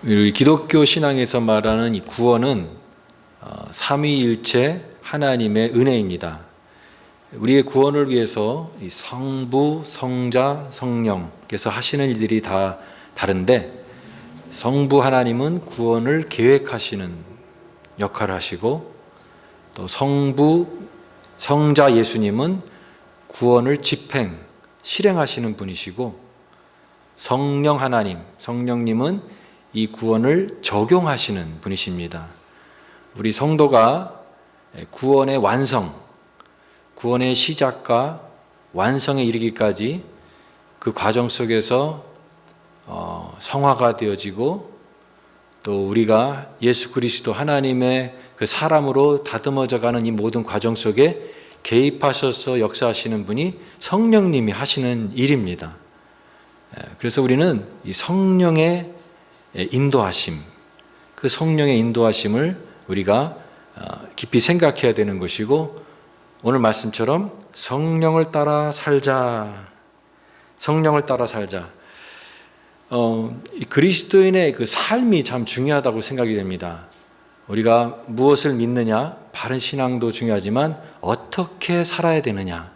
우리 기독교 신앙에서 말하는 이 구원은 삼위일체 하나님의 은혜입니다. 우리의 구원을 위해서 이 성부, 성자, 성령께서 하시는 일들이 다 다른데, 성부 하나님은 구원을 계획하시는 역할을 하시고, 또 성부, 성자 예수님은 구원을 집행, 실행하시는 분이시고, 성령 하나님, 성령님은 이 구원을 적용하시는 분이십니다. 우리 성도가 구원의 완성, 구원의 시작과 완성에 이르기까지 그 과정 속에서 성화가 되어지고, 또 우리가 예수 그리스도 하나님의 그 사람으로 다듬어져 가는 이 모든 과정 속에 개입하셔서 역사하시는 분이 성령님이 하시는 일입니다. 그래서 우리는 이 성령의 인도하심, 그 성령의 인도하심을 우리가 깊이 생각해야 되는 것이고, 오늘 말씀처럼 성령을 따라 살자, 성령을 따라 살자. 그리스도인의 그 삶이 참 중요하다고 생각이 됩니다. 우리가 무엇을 믿느냐, 바른 신앙도 중요하지만 어떻게 살아야 되느냐,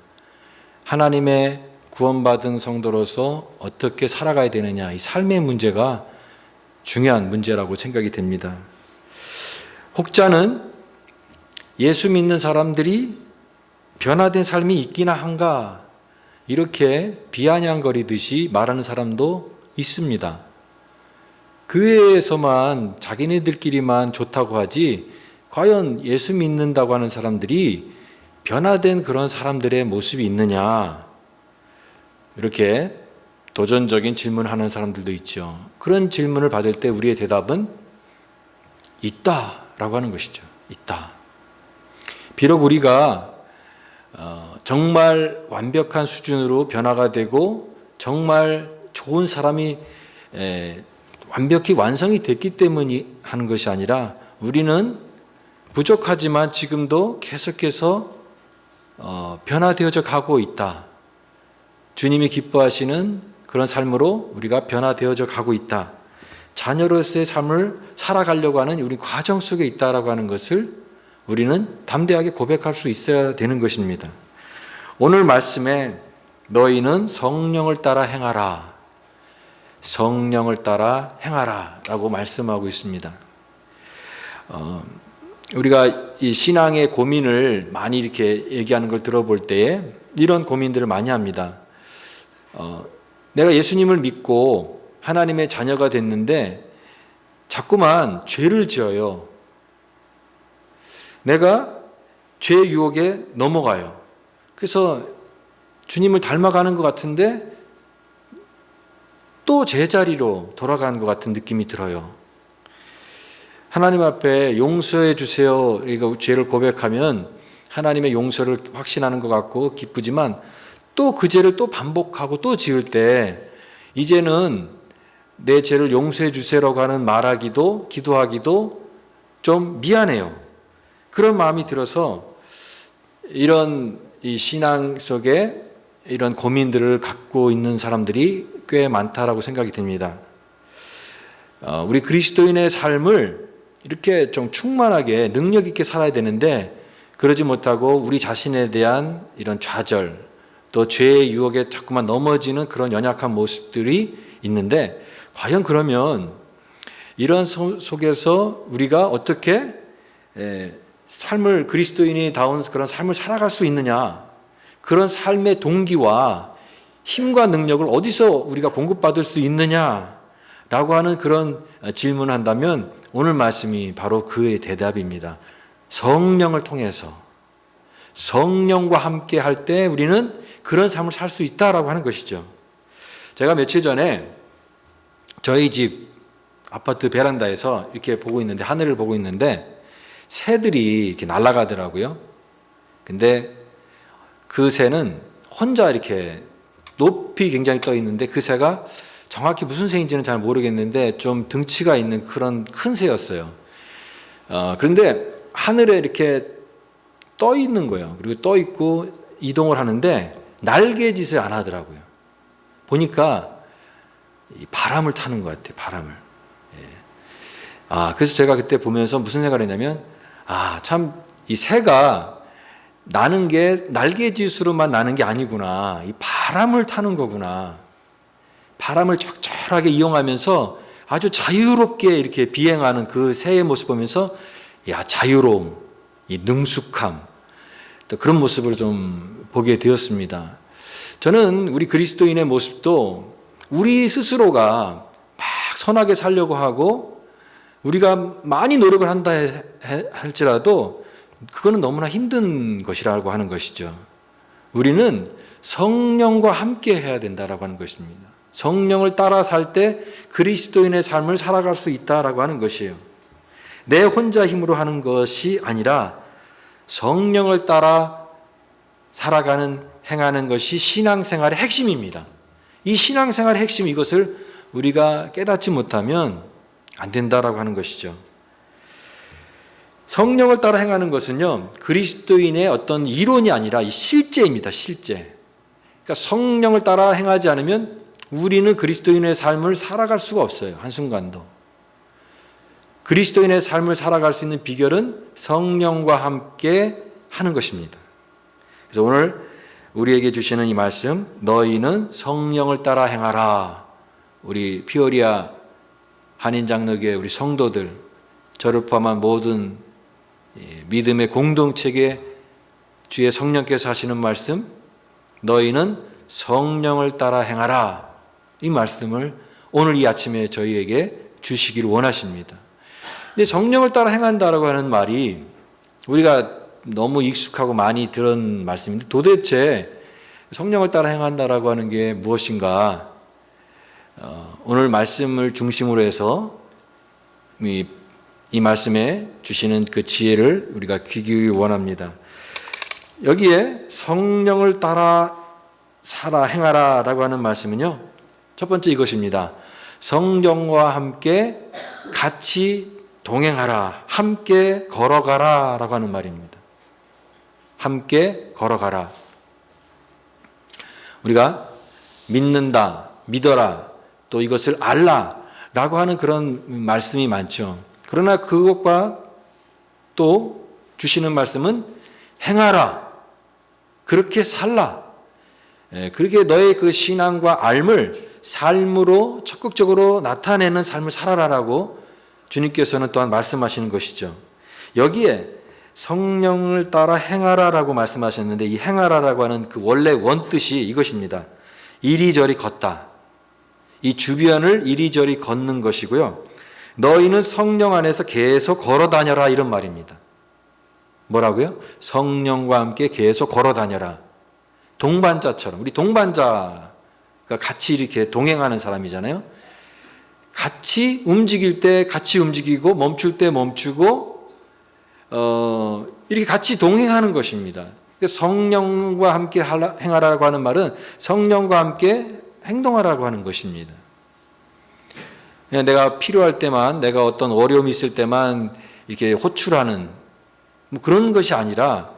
하나님의 구원받은 성도로서 어떻게 살아가야 되느냐, 이 삶의 문제가 중요한 문제라고 생각이 됩니다. 혹자는 예수 믿는 사람들이 변화된 삶이 있기나 한가, 이렇게 비아냥거리듯이 말하는 사람도 있습니다. 교회에서만 자기네들끼리만 좋다고 하지, 과연 예수 믿는다고 하는 사람들이 변화된 그런 사람들의 모습이 있느냐, 이렇게 도전적인 질문하는 사람들도 있죠. 그런 질문을 받을 때 우리의 대답은 있다라고 하는 것이죠. 있다. 비록 우리가 정말 완벽한 수준으로 변화가 되고 정말 좋은 사람이 완벽히 완성이 됐기 때문에 하는 것이 아니라, 우리는 부족하지만 지금도 계속해서 변화되어져 가고 있다. 주님이 기뻐하시는 그런 삶으로 우리가 변화되어져 가고 있다. 자녀로서의 삶을 살아가려고 하는 우리 과정 속에 있다라고 하는 것을 우리는 담대하게 고백할 수 있어야 되는 것입니다. 오늘 말씀에 너희는 성령을 따라 행하라, 성령을 따라 행하라 라고 말씀하고 있습니다. 우리가 이 신앙의 고민을 많이 이렇게 얘기하는 걸 들어볼 때에 이런 고민들을 많이 합니다. 내가 예수님을 믿고 하나님의 자녀가 됐는데 자꾸만 죄를 지어요. 내가 죄의 유혹에 넘어가요. 그래서 주님을 닮아가는 것 같은데 또 제자리로 돌아가는 것 같은 느낌이 들어요. 하나님 앞에 용서해 주세요, 우리가 죄를 고백하면 하나님의 용서를 확신하는 것 같고 기쁘지만, 또 그 죄를 또 반복하고 또 지을 때 이제는 내 죄를 용서해 주세요라고 하는 말하기도 기도하기도 좀 미안해요. 그런 마음이 들어서 이런 이 신앙 속에 이런 고민들을 갖고 있는 사람들이 꽤 많다라고 생각이 듭니다. 우리 그리스도인의 삶을 이렇게 좀 충만하게 능력 있게 살아야 되는데, 그러지 못하고 우리 자신에 대한 이런 좌절, 또 죄의 유혹에 자꾸만 넘어지는 그런 연약한 모습들이 있는데, 과연 그러면 이런 속에서 우리가 어떻게 삶을, 그리스도인이 다운 그런 삶을 살아갈 수 있느냐, 그런 삶의 동기와 힘과 능력을 어디서 우리가 공급받을 수 있느냐라고 하는 그런 질문을 한다면 오늘 말씀이 바로 그의 대답입니다. 성령을 통해서, 성령과 함께 할 때 우리는 그런 삶을 살 수 있다라고 하는 것이죠. 제가 며칠 전에 저희 집 아파트 베란다에서 이렇게 보고 있는데, 하늘을 보고 있는데 새들이 이렇게 날아가더라고요. 근데 그 새는 혼자 이렇게 높이 굉장히 떠 있는데, 그 새가 정확히 무슨 새인지는 잘 모르겠는데 좀 등치가 있는 그런 큰 새였어요. 그런데 하늘에 이렇게 떠 있는 거예요. 그리고 떠 있고 이동을 하는데 날개짓을 안 하더라고요. 보니까 바람을 타는 것 같아요. 바람을. 그래서 제가 그때 보면서 무슨 생각을 했냐면, 참, 이 새가 나는 게 날개짓으로만 나는 게 아니구나. 이 바람을 타는 거구나. 바람을 적절하게 이용하면서 아주 자유롭게 이렇게 비행하는 그 새의 모습 보면서, 자유로움, 이 능숙함, 또 그런 모습을 좀 보게 되었습니다. 저는 우리 그리스도인의 모습도 우리 스스로가 막 선하게 살려고 하고 우리가 많이 노력을 한다 할지라도 그거는 너무나 힘든 것이라고 하는 것이죠. 우리는 성령과 함께 해야 된다라고 하는 것입니다. 성령을 따라 살 때 그리스도인의 삶을 살아갈 수 있다라고 하는 것이에요. 내 혼자 힘으로 하는 것이 아니라 성령을 따라 살아가는, 행하는 것이 신앙생활의 핵심입니다. 이 신앙생활의 핵심, 이것을 우리가 깨닫지 못하면 안 된다라고 하는 것이죠. 성령을 따라 행하는 것은요, 그리스도인의 어떤 이론이 아니라 이 실제입니다. 실제. 그러니까 성령을 따라 행하지 않으면 우리는 그리스도인의 삶을 살아갈 수가 없어요. 한순간도. 그리스도인의 삶을 살아갈 수 있는 비결은 성령과 함께 하는 것입니다. 그래서 오늘 우리에게 주시는 이 말씀, 너희는 성령을 따라 행하라. 우리 피오리아 한인장로교회 우리 성도들, 저를 포함한 모든 믿음의 공동체에 주의 성령께서 하시는 말씀, 너희는 성령을 따라 행하라. 이 말씀을 오늘 이 아침에 저희에게 주시기를 원하십니다. 근데 성령을 따라 행한다라고 하는 말이 우리가 너무 익숙하고 많이 들은 말씀인데, 도대체 성령을 따라 행한다라고 하는 게 무엇인가? 오늘 말씀을 중심으로 해서 이 말씀에 주시는 그 지혜를 우리가 귀 기울이기 원합니다. 여기에 성령을 따라 살아 행하라 라고 하는 말씀은요, 첫 번째 이것입니다. 성령과 함께 같이 동행하라, 함께 걸어가라 라고 하는 말입니다. 함께 걸어가라. 우리가 믿는다, 믿어라, 또 이것을 알라 라고 하는 그런 말씀이 많죠. 그러나 그것과 또 주시는 말씀은 행하라, 그렇게 살라, 그렇게 너의 그 신앙과 알을 삶으로 적극적으로 나타내는 삶을 살아라라고 주님께서는 또한 말씀하시는 것이죠. 여기에 성령을 따라 행하라라고 말씀하셨는데, 이 행하라라고 하는 그 원래 원뜻이 이것입니다. 이리저리 걷다. 이 주변을 이리저리 걷는 것이고요. 너희는 성령 안에서 계속 걸어 다녀라, 이런 말입니다. 뭐라고요? 성령과 함께 계속 걸어 다녀라. 동반자처럼, 우리 동반자가 같이 이렇게 동행하는 사람이잖아요. 같이 움직일 때 같이 움직이고 멈출 때 멈추고 이렇게 같이 동행하는 것입니다. 성령과 함께 행하라고 하는 말은 성령과 함께 행동하라고 하는 것입니다. 그냥 내가 필요할 때만, 내가 어떤 어려움이 있을 때만 이렇게 호출하는 그런 것이 아니라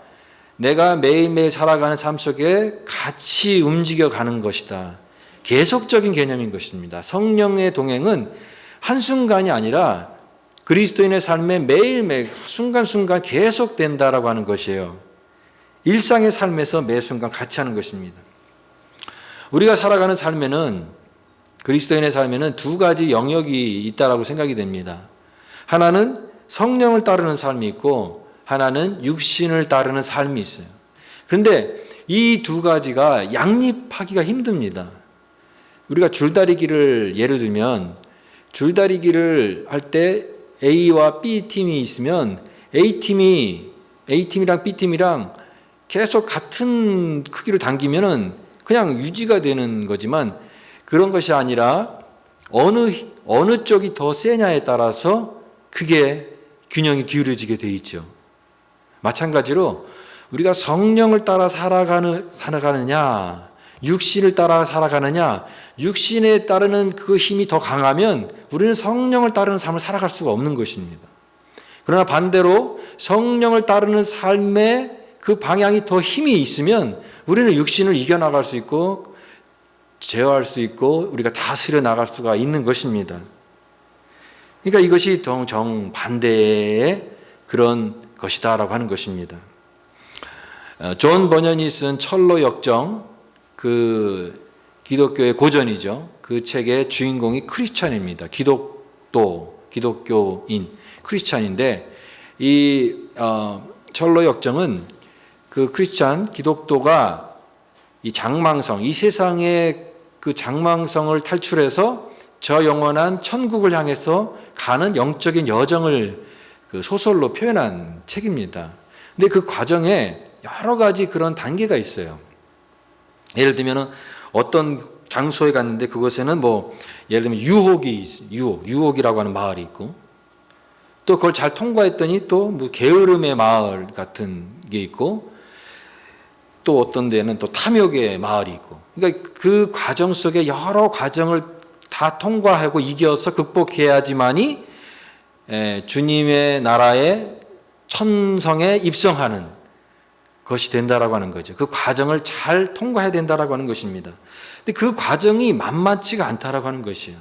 내가 매일매일 살아가는 삶 속에 같이 움직여가는 것이다. 계속적인 개념인 것입니다. 성령의 동행은 한순간이 아니라 그리스도인의 삶에 매일매일 순간순간 계속된다라고 하는 것이에요. 일상의 삶에서 매 순간 같이 하는 것입니다. 우리가 살아가는 삶에는, 그리스도인의 삶에는 두 가지 영역이 있다라고 생각이 됩니다. 하나는 성령을 따르는 삶이 있고 하나는 육신을 따르는 삶이 있어요. 그런데 이 두 가지가 양립하기가 힘듭니다. 우리가 줄다리기를 예를 들면, 줄다리기를 할 때 A와 B팀이 있으면 A팀이랑 B팀이랑 계속 같은 크기로 당기면은 그냥 유지가 되는 거지만, 그런 것이 아니라 어느 쪽이 더 세냐에 따라서 그게 균형이 기울어지게 돼 있죠. 마찬가지로 우리가 성령을 따라 살아가느냐, 육신을 따라 살아가느냐, 육신에 따르는 그 힘이 더 강하면 우리는 성령을 따르는 삶을 살아갈 수가 없는 것입니다. 그러나 반대로 성령을 따르는 삶의 그 방향이 더 힘이 있으면 우리는 육신을 이겨나갈 수 있고 제어할 수 있고 우리가 다스려 나갈 수가 있는 것입니다. 그러니까 이것이 정반대의 그런 것이다라고 하는 것입니다. 존 버년이 쓴 철로 역정, 그 기독교의 고전이죠. 그 책의 주인공이 크리스찬입니다. 기독교인 크리스찬인데 이 철로 역정은 그 크리스찬 기독도가 이 장망성, 이 세상의 그 장망성을 탈출해서 저 영원한 천국을 향해서 가는 영적인 여정을 그 소설로 표현한 책입니다. 근데 그 과정에 여러 가지 그런 단계가 있어요. 예를 들면 어떤 장소에 갔는데 그곳에는 뭐 예를 들면 유혹이라고 하는 마을이 있고, 또 그걸 잘 통과했더니 또 뭐 게으름의 마을 같은 게 있고, 또 어떤 데는 또 탐욕의 마을이 있고, 그러니까 그 과정 속에 여러 과정을 다 통과하고 이겨서 극복해야지만이 주님의 나라의 천성에 입성하는 것이 된다라고 하는 거죠. 그 과정을 잘 통과해야 된다라고 하는 것입니다. 근데 그 과정이 만만치가 않다라고 하는 것이에요.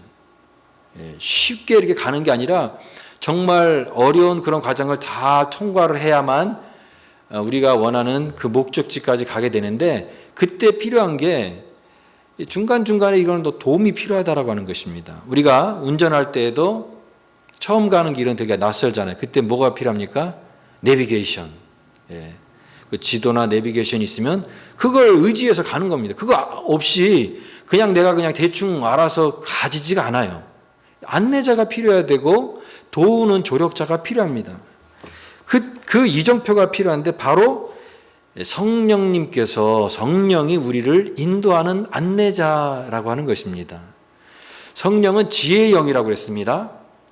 쉽게 이렇게 가는 게 아니라 정말 어려운 그런 과정을 다 통과를 해야만 우리가 원하는 그 목적지까지 가게 되는데, 그때 필요한 게 중간중간에 이거는 또 도움이 필요하다라고 하는 것입니다. 우리가 운전할 때에도 처음 가는 길은 되게 낯설잖아요. 그때 뭐가 필요합니까? 내비게이션. 그 지도나 내비게이션이 있으면 그걸 의지해서 가는 겁니다. 그거 없이 내가 그냥 대충 알아서 가지지가 않아요. 안내자가 필요해야 되고 도우는 조력자가 필요합니다. 그 이정표가 필요한데 바로 성령이 우리를 인도하는 안내자라고 하는 것입니다. 성령은 지혜의 영이라고 했습니다.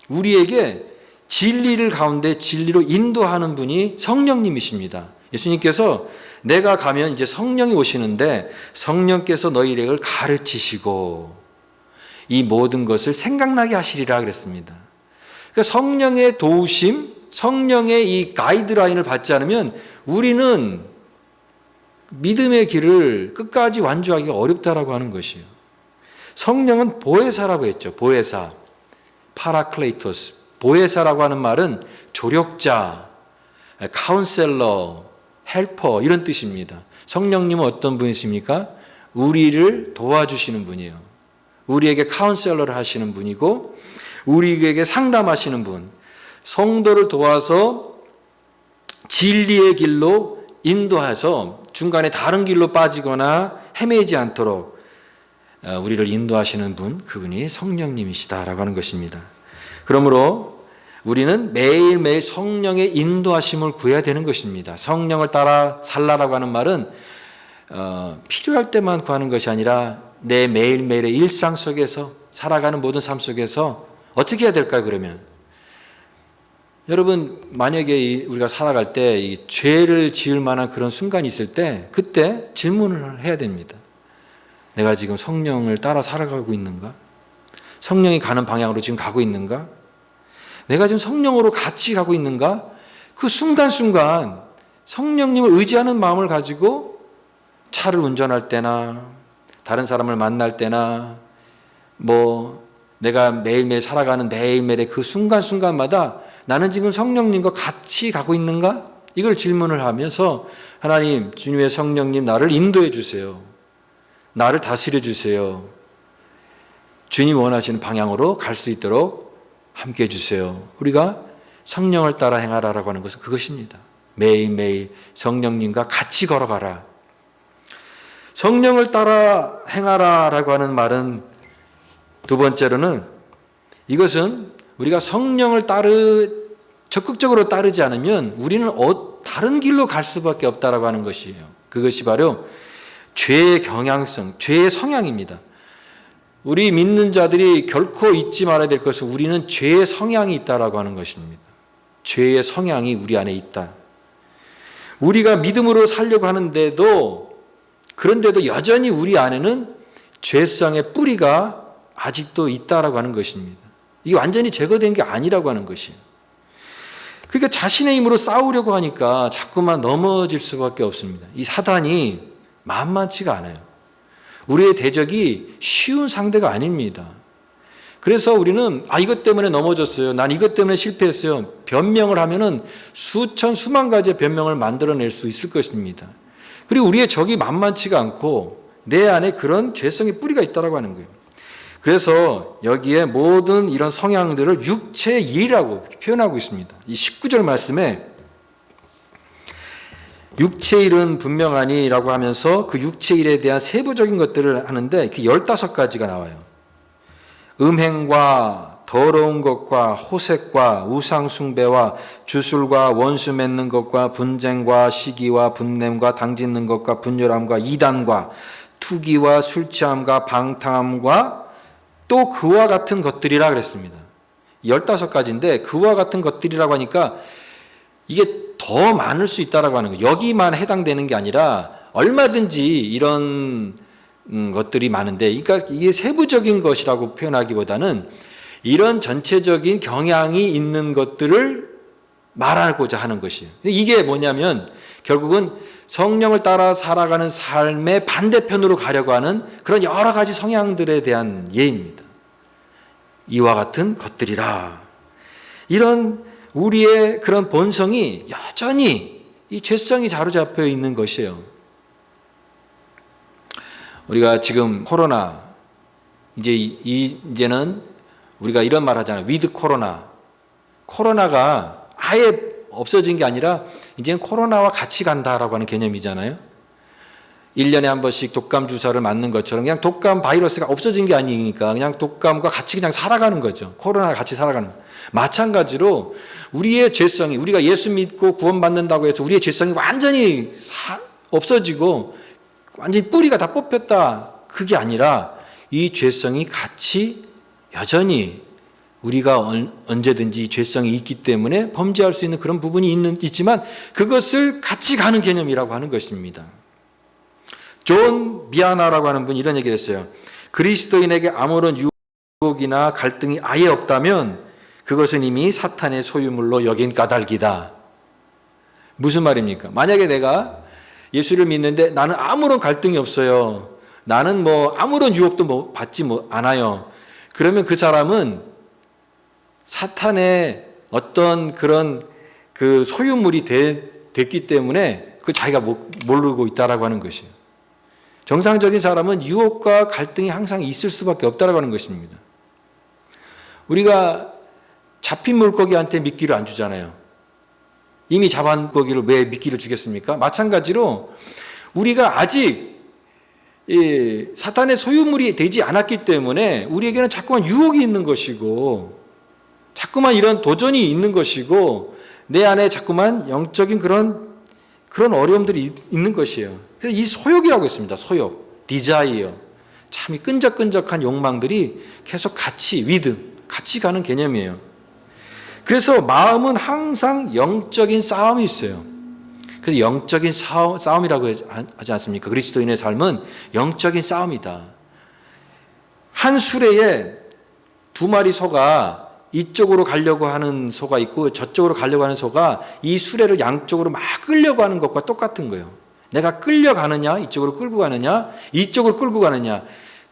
우리에게 진리를 가운데 진리로 인도하는 분이 성령님이십니다. 예수님께서 내가 가면 이제 성령이 오시는데 성령께서 너희 일을 가르치시고 이 모든 것을 생각나게 하시리라 그랬습니다. 그러니까 성령의 도우심, 성령의 이 가이드라인을 받지 않으면 우리는 믿음의 길을 끝까지 완주하기가 어렵다라고 하는 것이에요. 성령은 보혜사라고 했죠. 보혜사, 파라클레이토스. 보혜사라고 하는 말은 조력자, 카운셀러, 헬퍼 이런 뜻입니다. 성령님은 어떤 분이십니까? 우리를 도와주시는 분이에요. 우리에게 카운셀러를 하시는 분이고 우리에게 상담하시는 분, 성도를 도와서 진리의 길로 인도해서 중간에 다른 길로 빠지거나 헤매지 않도록 우리를 인도하시는 분, 그분이 성령님이시다라고 하는 것입니다. 그러므로 우리는 매일매일 성령의 인도하심을 구해야 되는 것입니다. 성령을 따라 살라라고 하는 말은 필요할 때만 구하는 것이 아니라 내 매일매일의 일상 속에서 살아가는 모든 삶 속에서 어떻게 해야 될까요? 그러면 여러분, 만약에 우리가 살아갈 때 이 죄를 지을 만한 그런 순간이 있을 때 그때 질문을 해야 됩니다. 내가 지금 성령을 따라 살아가고 있는가? 성령이 가는 방향으로 지금 가고 있는가? 내가 지금 성령으로 같이 가고 있는가? 그 순간순간 성령님을 의지하는 마음을 가지고 차를 운전할 때나 다른 사람을 만날 때나 내가 매일매일 살아가는 매일매일의 그 순간순간마다 나는 지금 성령님과 같이 가고 있는가? 이걸 질문을 하면서 하나님, 주님의 성령님 나를 인도해 주세요. 나를 다스려 주세요. 주님 원하시는 방향으로 갈 수 있도록 함께 해주세요. 우리가 성령을 따라 행하라라고 하는 것은 그것입니다. 매일매일 성령님과 같이 걸어가라. 성령을 따라 행하라라고 하는 말은 두 번째로는 이것은 우리가 성령을 적극적으로 따르지 않으면 우리는 다른 길로 갈 수밖에 없다라고 하는 것이에요. 그것이 바로 죄의 경향성, 죄의 성향입니다. 우리 믿는 자들이 결코 잊지 말아야 될 것은 우리는 죄의 성향이 있다라고 하는 것입니다. 죄의 성향이 우리 안에 있다. 우리가 믿음으로 살려고 하는데도 그런데도 여전히 우리 안에는 죄성의 뿌리가 아직도 있다라고 하는 것입니다. 이게 완전히 제거된 게 아니라고 하는 것이에요. 그러니까 자신의 힘으로 싸우려고 하니까 자꾸만 넘어질 수밖에 없습니다. 이 사단이 만만치가 않아요. 우리의 대적이 쉬운 상대가 아닙니다. 그래서 우리는 이것 때문에 넘어졌어요. 난 이것 때문에 실패했어요. 변명을 하면은 수천 수만 가지의 변명을 만들어낼 수 있을 것입니다. 그리고 우리의 적이 만만치가 않고 내 안에 그런 죄성의 뿌리가 있다라고 하는 거예요. 그래서 여기에 모든 이런 성향들을 육체의 일이라고 표현하고 있습니다. 이 19절 말씀에 육체의 일은 분명하니라고 하면서 그 육체의 일에 대한 세부적인 것들을 하는데 그 15가지가 나와요. 음행과 더러운 것과 호색과 우상숭배와 주술과 원수 맺는 것과 분쟁과 시기와 분냄과 당짓는 것과 분열함과 이단과 투기와 술취함과 방탕함과 또 그와 같은 것들이라 그랬습니다. 15가지인데 그와 같은 것들이라고 하니까 이게 더 많을 수 있다라고 하는 거예요. 여기만 해당되는 게 아니라 얼마든지 이런 것들이 많은데, 그러니까 이게 세부적인 것이라고 표현하기보다는 이런 전체적인 경향이 있는 것들을 말하고자 하는 것이에요. 이게 뭐냐면 결국은 성령을 따라 살아가는 삶의 반대편으로 가려고 하는 그런 여러 가지 성향들에 대한 예입니다. 이와 같은 것들이라. 이런 우리의 그런 본성이 여전히 이 죄성이 사로잡혀 있는 것이에요. 우리가 지금 코로나, 이제는 우리가 이런 말 하잖아요. 위드 코로나. 코로나가 아예 없어진 게 아니라 이제는 코로나와 같이 간다라고 하는 개념이잖아요. 1년에 한 번씩 독감 주사를 맞는 것처럼 그냥 독감 바이러스가 없어진 게 아니니까 그냥 독감과 같이 그냥 살아가는 거죠. 코로나와 같이 살아가는 거예요. 마찬가지로 우리의 죄성이, 우리가 예수 믿고 구원받는다고 해서 우리의 죄성이 완전히 없어지고 완전히 뿌리가 다 뽑혔다, 그게 아니라 이 죄성이 같이 여전히 우리가 언제든지 죄성이 있기 때문에 범죄할 수 있는 그런 부분이 있지만 그것을 같이 가는 개념이라고 하는 것입니다. 존 미아나라고 하는 분이 이런 얘기를 했어요. 그리스도인에게 아무런 유혹이나 갈등이 아예 없다면 그것은 이미 사탄의 소유물로 여긴 까닭이다. 무슨 말입니까? 만약에 내가 예수를 믿는데 나는 아무런 갈등이 없어요. 나는 아무런 유혹도 받지 않아요. 그러면 그 사람은 사탄의 어떤 그런 그 소유물이 됐기 때문에 그걸 자기가 모르고 있다라고 하는 것이에요. 정상적인 사람은 유혹과 갈등이 항상 있을 수밖에 없다라고 하는 것입니다. 우리가 잡힌 물고기한테 미끼를 안 주잖아요. 이미 잡은 물고기를 왜 미끼를 주겠습니까? 마찬가지로 우리가 아직 사탄의 소유물이 되지 않았기 때문에 우리에게는 자꾸만 유혹이 있는 것이고 자꾸만 이런 도전이 있는 것이고 내 안에 자꾸만 영적인 그런 어려움들이 있는 것이에요. 그래서 이 소욕이라고 했습니다. 소욕, 디자이어. 참 이 끈적끈적한 욕망들이 계속 같이 가는 개념이에요. 그래서 마음은 항상 영적인 싸움이 있어요. 그래서 영적인 싸움이라고 하지 않습니까? 그리스도인의 삶은 영적인 싸움이다. 한 수레에 2마리 소가 이쪽으로 가려고 하는 소가 있고 저쪽으로 가려고 하는 소가 이 수레를 양쪽으로 막 끌려고 하는 것과 똑같은 거예요. 내가 끌려가느냐, 이쪽으로 끌고 가느냐, 이쪽으로 끌고 가느냐.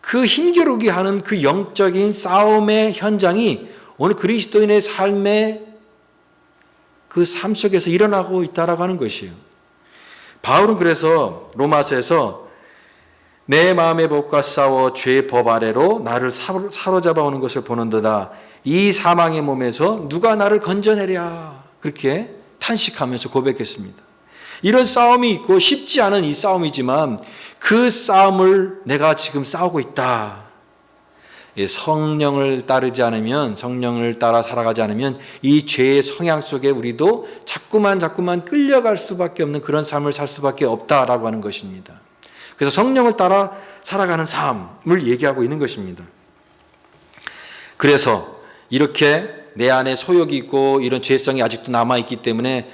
그 힘겨루기 하는 그 영적인 싸움의 현장이 오늘 그리스도인의 삶의 그 삶 속에서 일어나고 있다라고 하는 것이에요. 바울은 그래서 로마서에서 내 마음의 법과 싸워 죄의 법 아래로 나를 사로잡아 오는 것을 보는도다. 이 사망의 몸에서 누가 나를 건져내랴. 그렇게 탄식하면서 고백했습니다. 이런 싸움이 있고 쉽지 않은 이 싸움이지만 그 싸움을 내가 지금 싸우고 있다. 성령을 따르지 않으면, 성령을 따라 살아가지 않으면 이 죄의 성향 속에 우리도 자꾸만 끌려갈 수밖에 없는 그런 삶을 살 수밖에 없다라고 하는 것입니다. 그래서 성령을 따라 살아가는 삶을 얘기하고 있는 것입니다. 그래서 이렇게 내 안에 소욕이 있고 이런 죄성이 아직도 남아있기 때문에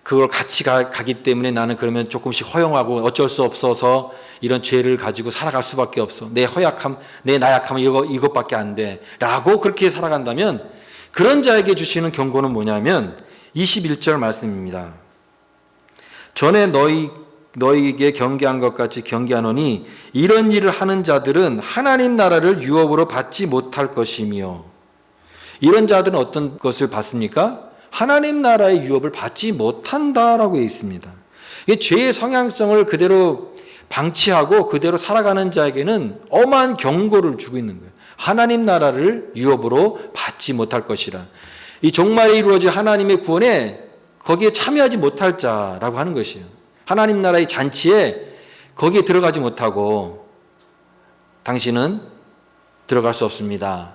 그걸 같이 가기 때문에 나는 그러면 조금씩 허용하고 어쩔 수 없어서 이런 죄를 가지고 살아갈 수밖에 없어. 내 허약함, 내 나약함은 이것밖에 안 돼. 라고 그렇게 살아간다면 그런 자에게 주시는 경고는 뭐냐면 21절 말씀입니다. 전에 너희는 너희에게 경계한 것 같이 경계하노니 이런 일을 하는 자들은 하나님 나라를 유업으로 받지 못할 것이며. 이런 자들은 어떤 것을 받습니까? 하나님 나라의 유업을 받지 못한다라고 되어 있습니다. 죄의 성향성을 그대로 방치하고 그대로 살아가는 자에게는 엄한 경고를 주고 있는 거예요. 하나님 나라를 유업으로 받지 못할 것이라. 이 종말에 이루어질 하나님의 구원에 거기에 참여하지 못할 자라고 하는 것이에요. 하나님 나라의 잔치에 거기에 들어가지 못하고 당신은 들어갈 수 없습니다.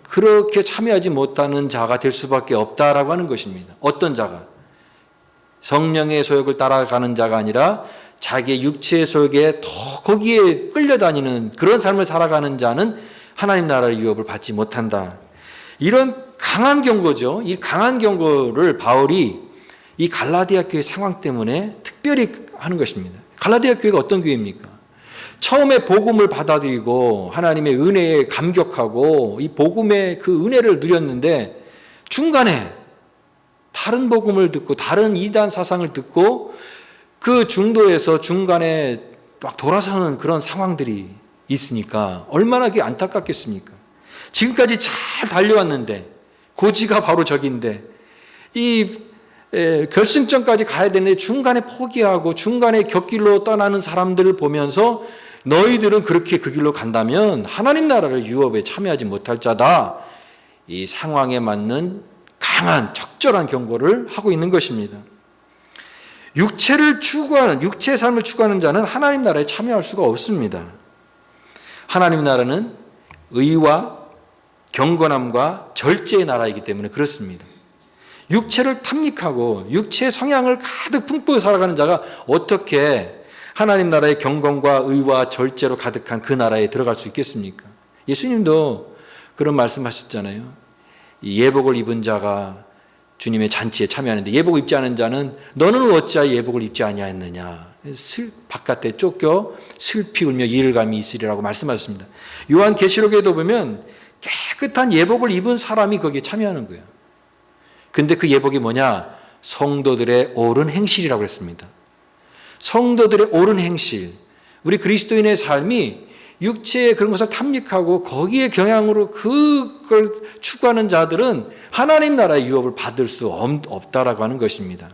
그렇게 참여하지 못하는 자가 될 수밖에 없다라고 하는 것입니다. 어떤 자가? 성령의 소욕을 따라가는 자가 아니라 자기의 육체의 소욕에 더 거기에 끌려다니는 그런 삶을 살아가는 자는 하나님 나라의 유업을 받지 못한다. 이런 강한 경고죠. 이 강한 경고를 바울이 이 갈라디아 교회 상황 때문에 특별히 하는 것입니다. 갈라디아 교회가 어떤 교회입니까? 처음에 복음을 받아들이고 하나님의 은혜에 감격하고 이 복음의 그 은혜를 누렸는데 중간에 다른 복음을 듣고 다른 이단 사상을 듣고 그 중도에서 중간에 막 돌아서는 그런 상황들이 있으니까 얼마나 그게 안타깝겠습니까? 지금까지 잘 달려왔는데 고지가 바로 저기인데 이 결승점까지 가야 되는데 중간에 포기하고 중간에 곁길로 떠나는 사람들을 보면서 너희들은 그렇게 그 길로 간다면 하나님 나라를 유업에 참여하지 못할 자다. 이 상황에 맞는 강한 적절한 경고를 하고 있는 것입니다. 육체의 삶을 추구하는 자는 하나님 나라에 참여할 수가 없습니다. 하나님 나라는 의와 경건함과 절제의 나라이기 때문에 그렇습니다. 육체를 탐닉하고 육체의 성향을 가득 품고 살아가는 자가 어떻게 하나님 나라의 경건과 의와 절제로 가득한 그 나라에 들어갈 수 있겠습니까? 예수님도 그런 말씀하셨잖아요. 예복을 입은 자가 주님의 잔치에 참여하는데 예복을 입지 않은 자는 너는 어찌하여 예복을 입지 아니하였느냐. 바깥에 쫓겨 슬피 울며 이를감이 있으리라고 말씀하셨습니다. 요한계시록에도 보면 깨끗한 예복을 입은 사람이 거기에 참여하는 거예요. 근데 그 예복이 뭐냐? 성도들의 옳은 행실이라고 했습니다. 성도들의 옳은 행실. 우리 그리스도인의 삶이 육체의 그런 것을 탐닉하고 거기에 경향으로 그걸 추구하는 자들은 하나님 나라의 유업을 받을 수 없다라고 하는 것입니다.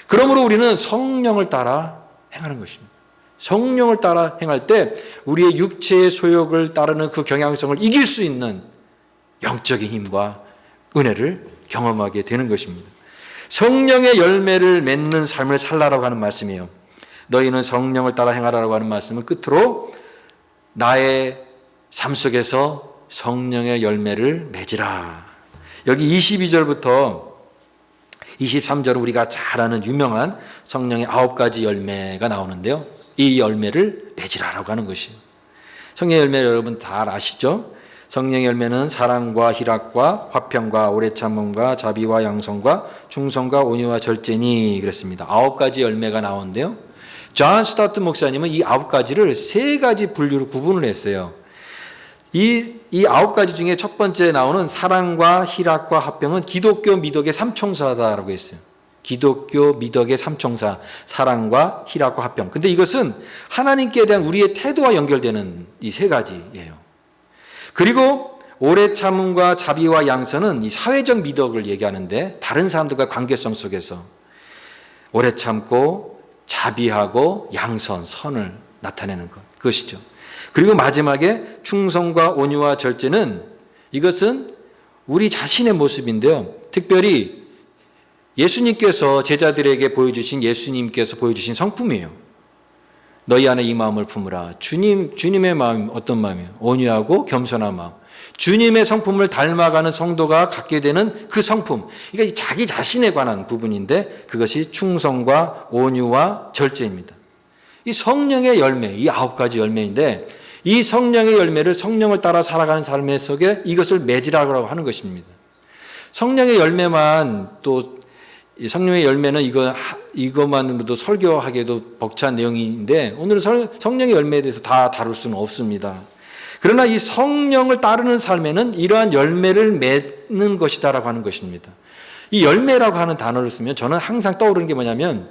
그러므로 우리는 성령을 따라 행하는 것입니다. 성령을 따라 행할 때 우리의 육체의 소욕을 따르는 그 경향성을 이길 수 있는 영적인 힘과 은혜를 경험하게 되는 것입니다. 성령의 열매를 맺는 삶을 살라라고 하는 말씀이에요. 너희는 성령을 따라 행하라고 하는 말씀은 끝으로 나의 삶 속에서 성령의 열매를 맺으라. 여기 22절부터 23절은 우리가 잘 아는 유명한 성령의 9가지 열매가 나오는데요. 이 열매를 맺으라라고 하는 것이에요. 성령의 열매 여러분 잘 아시죠? 성령의 열매는 사랑과 희락과 화평과 오래 참음과 자비와 양성과 충성과 온유와 절제니 그랬습니다. 9가지 열매가 나오는데요. 존 스타트 목사님은 이 9가지를 3가지 분류로 구분을 했어요. 이 9가지 중에 첫 번째 나오는 사랑과 희락과 화평은 기독교 미덕의 삼총사다라고 했어요. 기독교 미덕의 삼총사, 사랑과 희락과 화평. 근데 이것은 하나님께 대한 우리의 태도와 연결되는 이 3가지예요. 그리고 오래 참음과 자비와 양선은 이 사회적 미덕을 얘기하는데 다른 사람들과 관계성 속에서 오래 참고 자비하고 양선, 선을 나타내는 것, 그것이죠. 그리고 마지막에 충성과 온유와 절제는 이것은 우리 자신의 모습인데요. 특별히 예수님께서 제자들에게 예수님께서 보여주신 성품이에요. 너희 안에 이 마음을 품으라. 주님의 마음 어떤 마음이에요? 온유하고 겸손한 마음. 주님의 성품을 닮아가는 성도가 갖게 되는 그 성품. 그러니까 자기 자신에 관한 부분인데 그것이 충성과 온유와 절제입니다. 이 성령의 열매, 이 9가지 열매인데 이 성령의 열매를 성령을 따라 살아가는 삶 속에 이것을 맺으라고 하는 것입니다. 성령의 열매만 또 성령의 열매는 이것만으로도 설교하기에도 벅찬 내용인데 오늘은 성령의 열매에 대해서 다 다룰 수는 없습니다. 그러나 이 성령을 따르는 삶에는 이러한 열매를 맺는 것이다라고 하는 것입니다. 이 열매라고 하는 단어를 쓰면 저는 항상 떠오르는 게 뭐냐면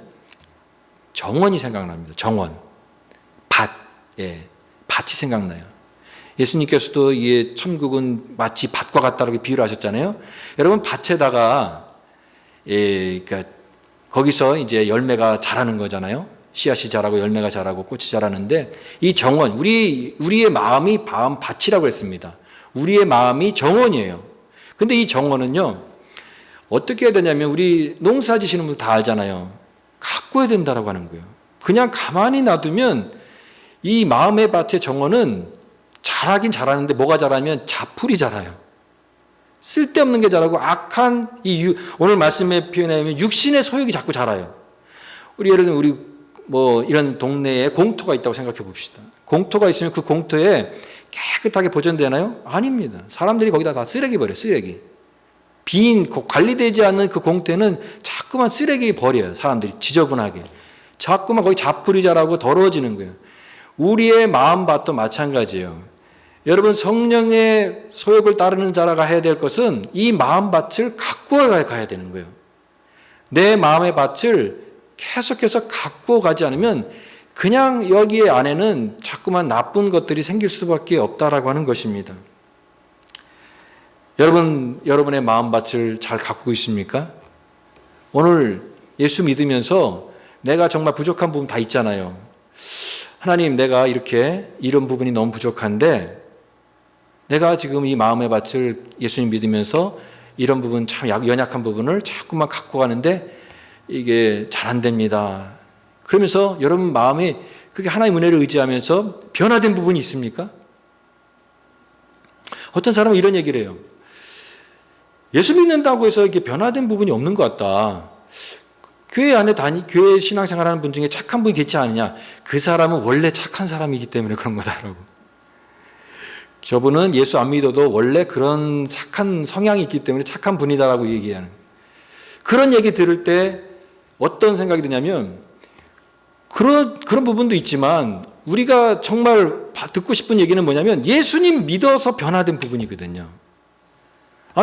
정원이 생각납니다. 정원. 밭. 예. 밭이 생각나요. 예수님께서도 이 천국은 마치 밭과 같다라고 비유를 하셨잖아요. 여러분, 밭에다가 그러니까 거기서 이제 열매가 자라는 거잖아요. 씨앗이 자라고 열매가 자라고 꽃이 자라는데, 이 정원, 우리의 마음이 밭이라고 했습니다. 우리의 마음이 정원이에요. 근데 이 정원은요, 어떻게 해야 되냐면, 우리 농사 지시는 분들 다 알잖아요. 가꿔야 된다라고 하는 거예요. 그냥 가만히 놔두면 이 마음의 밭의 정원은 자라긴 자라는데, 뭐가 자라면 자풀이 자라요. 쓸데없는 게 자라고, 악한 오늘 말씀에 표현하면 육신의 소욕이 자꾸 자라요. 예를 들면 우리 이런 동네에 공터가 있다고 생각해 봅시다. 공터가 있으면 그 공터에 깨끗하게 보존되나요? 아닙니다. 사람들이 거기다 다 쓰레기 버려요. 쓰레기. 관리되지 않는 그 공터는 자꾸만 쓰레기 버려요. 사람들이 지저분하게. 자꾸만 거기 자풀이 자라고 더러워지는 거예요. 우리의 마음밭도 마찬가지예요. 여러분, 성령의 소욕을 따르는 자라가 해야 될 것은 이 마음밭을 가꾸어 가야 되는 거예요. 내 마음의 밭을 계속해서 가꾸어 가지 않으면 그냥 여기 안에는 자꾸만 나쁜 것들이 생길 수밖에 없다라고 하는 것입니다. 여러분의 마음밭을 잘 가꾸고 있습니까? 오늘 예수 믿으면서 내가 정말 부족한 부분 다 있잖아요. 하나님, 내가 이런 부분이 너무 부족한데, 내가 지금 이 마음의 밭을 예수님 믿으면서 이런 부분, 참 연약한 부분을 자꾸만 갖고 가는데 이게 잘 안 됩니다. 그러면서 여러분 마음에 그게 하나님의 은혜를 의지하면서 변화된 부분이 있습니까? 어떤 사람은 이런 얘기를 해요. 예수 믿는다고 해서 이게 변화된 부분이 없는 것 같다. 교회 신앙생활하는 분 중에 착한 분이 계시지 않느냐? 그 사람은 원래 착한 사람이기 때문에 그런 거다라고. 저분은 예수 안 믿어도 원래 그런 착한 성향이 있기 때문에 착한 분이다라고 얘기하는. 그런 얘기 들을 때 어떤 생각이 드냐면, 그런 부분도 있지만 우리가 정말 듣고 싶은 얘기는 뭐냐면, 예수님 믿어서 변화된 부분이거든요.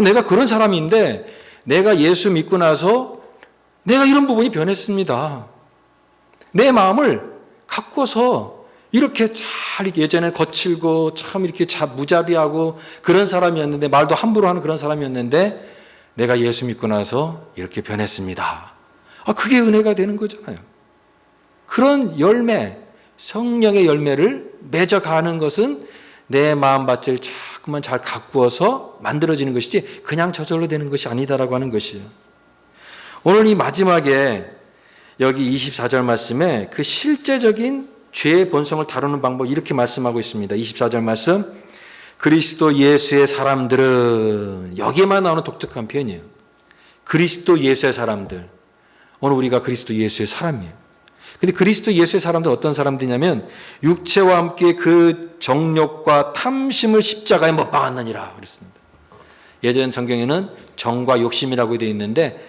내가 그런 사람인데 내가 예수 믿고 나서 내가 이런 부분이 변했습니다. 내 마음을 가꿔서 이렇게 예전에 거칠고 참 이렇게 무자비하고 그런 사람이었는데, 말도 함부로 하는 그런 사람이었는데 내가 예수 믿고 나서 이렇게 변했습니다. 그게 은혜가 되는 거잖아요. 그런 열매, 성령의 열매를 맺어가는 것은 내 마음밭을 자꾸만 잘 가꾸어서 만들어지는 것이지 그냥 저절로 되는 것이 아니다라고 하는 것이에요. 오늘 이 마지막에 여기 24절 말씀에 그 실제적인 죄의 본성을 다루는 방법 이렇게 말씀하고 있습니다. 24절 말씀, 그리스도 예수의 사람들은, 여기에만 나오는 독특한 표현이에요. 그리스도 예수의 사람들. 오늘 우리가 그리스도 예수의 사람이에요. 근데 그리스도 예수의 사람들 어떤 사람들이냐면, 육체와 함께 그 정욕과 탐심을 십자가에 못 박았느니라 그랬습니다. 예전 성경에는 정과 욕심이라고 되어 있는데,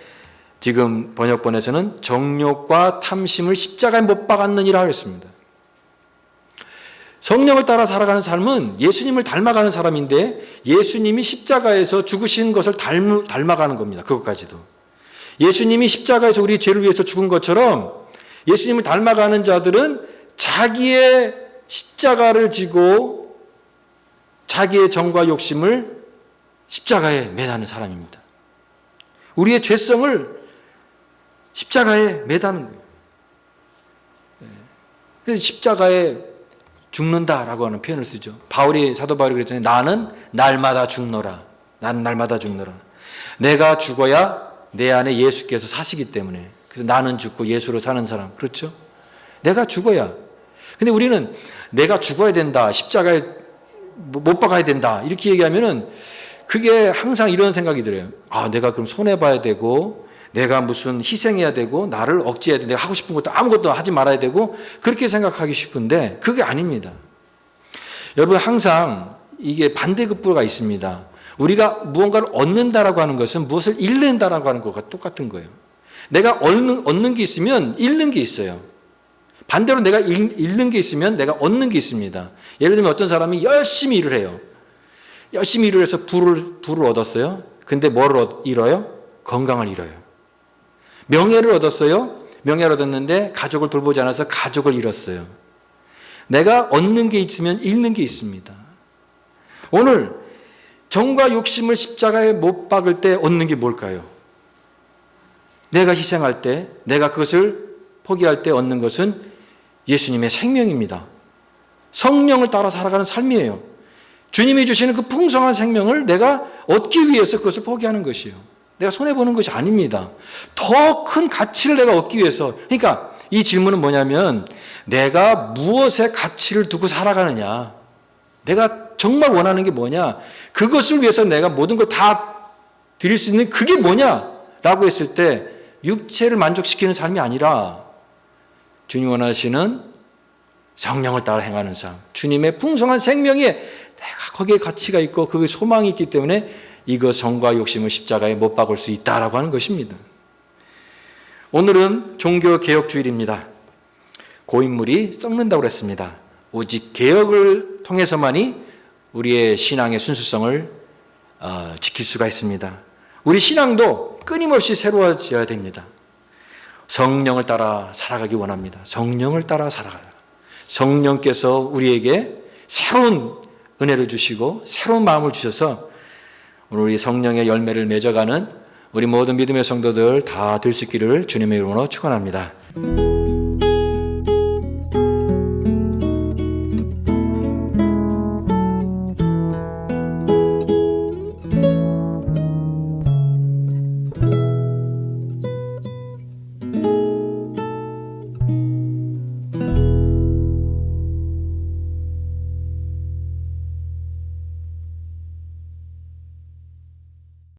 지금 번역본에서는 정욕과 탐심을 십자가에 못 박았느니라 그랬습니다. 성령을 따라 살아가는 삶은 예수님을 닮아가는 사람인데, 예수님이 십자가에서 죽으신 것을 닮아가는 겁니다. 그것까지도. 예수님이 십자가에서 우리 죄를 위해서 죽은 것처럼 예수님을 닮아가는 자들은 자기의 십자가를 지고 자기의 정과 욕심을 십자가에 매다는 사람입니다. 우리의 죄성을 십자가에 매다는 거예요. 그래서 십자가에 죽는다라고 하는 표현을 쓰죠. 사도 바울이 그랬잖아요. 나는 날마다 죽노라. 나는 날마다 죽노라. 내가 죽어야 내 안에 예수께서 사시기 때문에. 그래서 나는 죽고 예수로 사는 사람. 그렇죠? 내가 죽어야. 근데 우리는 내가 죽어야 된다. 십자가에 못 박아야 된다. 이렇게 얘기하면은 그게 항상 이런 생각이 들어요. 내가 그럼 손해봐야 되고, 내가 무슨 희생해야 되고, 나를 억제해야 되고, 내가 하고 싶은 것도 아무것도 하지 말아야 되고, 그렇게 생각하기 쉽은데 그게 아닙니다. 여러분, 항상 이게 반대급부가 있습니다. 우리가 무언가를 얻는다라고 하는 것은 무엇을 잃는다라고 하는 것과 똑같은 거예요. 내가 얻는 게 있으면 잃는 게 있어요. 반대로 내가 잃는 게 있으면 내가 얻는 게 있습니다. 예를 들면 어떤 사람이 열심히 일을 해요. 열심히 일을 해서 부를 얻었어요. 근데 뭘 잃어요? 건강을 잃어요. 명예를 얻었어요. 명예를 얻었는데 가족을 돌보지 않아서 가족을 잃었어요. 내가 얻는 게 있으면 잃는 게 있습니다. 오늘 정과 욕심을 십자가에 못 박을 때 얻는 게 뭘까요? 내가 희생할 때, 내가 그것을 포기할 때 얻는 것은 예수님의 생명입니다. 성령을 따라 살아가는 삶이에요. 주님이 주시는 그 풍성한 생명을 내가 얻기 위해서 그것을 포기하는 것이에요. 내가 손해보는 것이 아닙니다. 더 큰 가치를 내가 얻기 위해서. 그러니까 이 질문은 뭐냐면 내가 무엇에 가치를 두고 살아가느냐, 내가 정말 원하는 게 뭐냐, 그것을 위해서 내가 모든 걸 다 드릴 수 있는 그게 뭐냐라고 했을 때 육체를 만족시키는 삶이 아니라 주님 원하시는 성령을 따라 행하는 삶, 주님의 풍성한 생명에 내가 거기에 가치가 있고 그게 소망이 있기 때문에 이거 성과 욕심을 십자가에 못 박을 수 있다라고 하는 것입니다. 오늘은 종교개혁주일입니다. 고인물이 썩는다고 그랬습니다. 오직 개혁을 통해서만이 우리의 신앙의 순수성을 지킬 수가 있습니다. 우리 신앙도 끊임없이 새로워져야 됩니다. 성령을 따라 살아가기 원합니다. 성령을 따라 살아가요. 성령께서 우리에게 새로운 은혜를 주시고 새로운 마음을 주셔서 오늘 우리 성령의 열매를 맺어가는 우리 모든 믿음의 성도들 다 될 수 있기를 주님의 이름으로 축원합니다.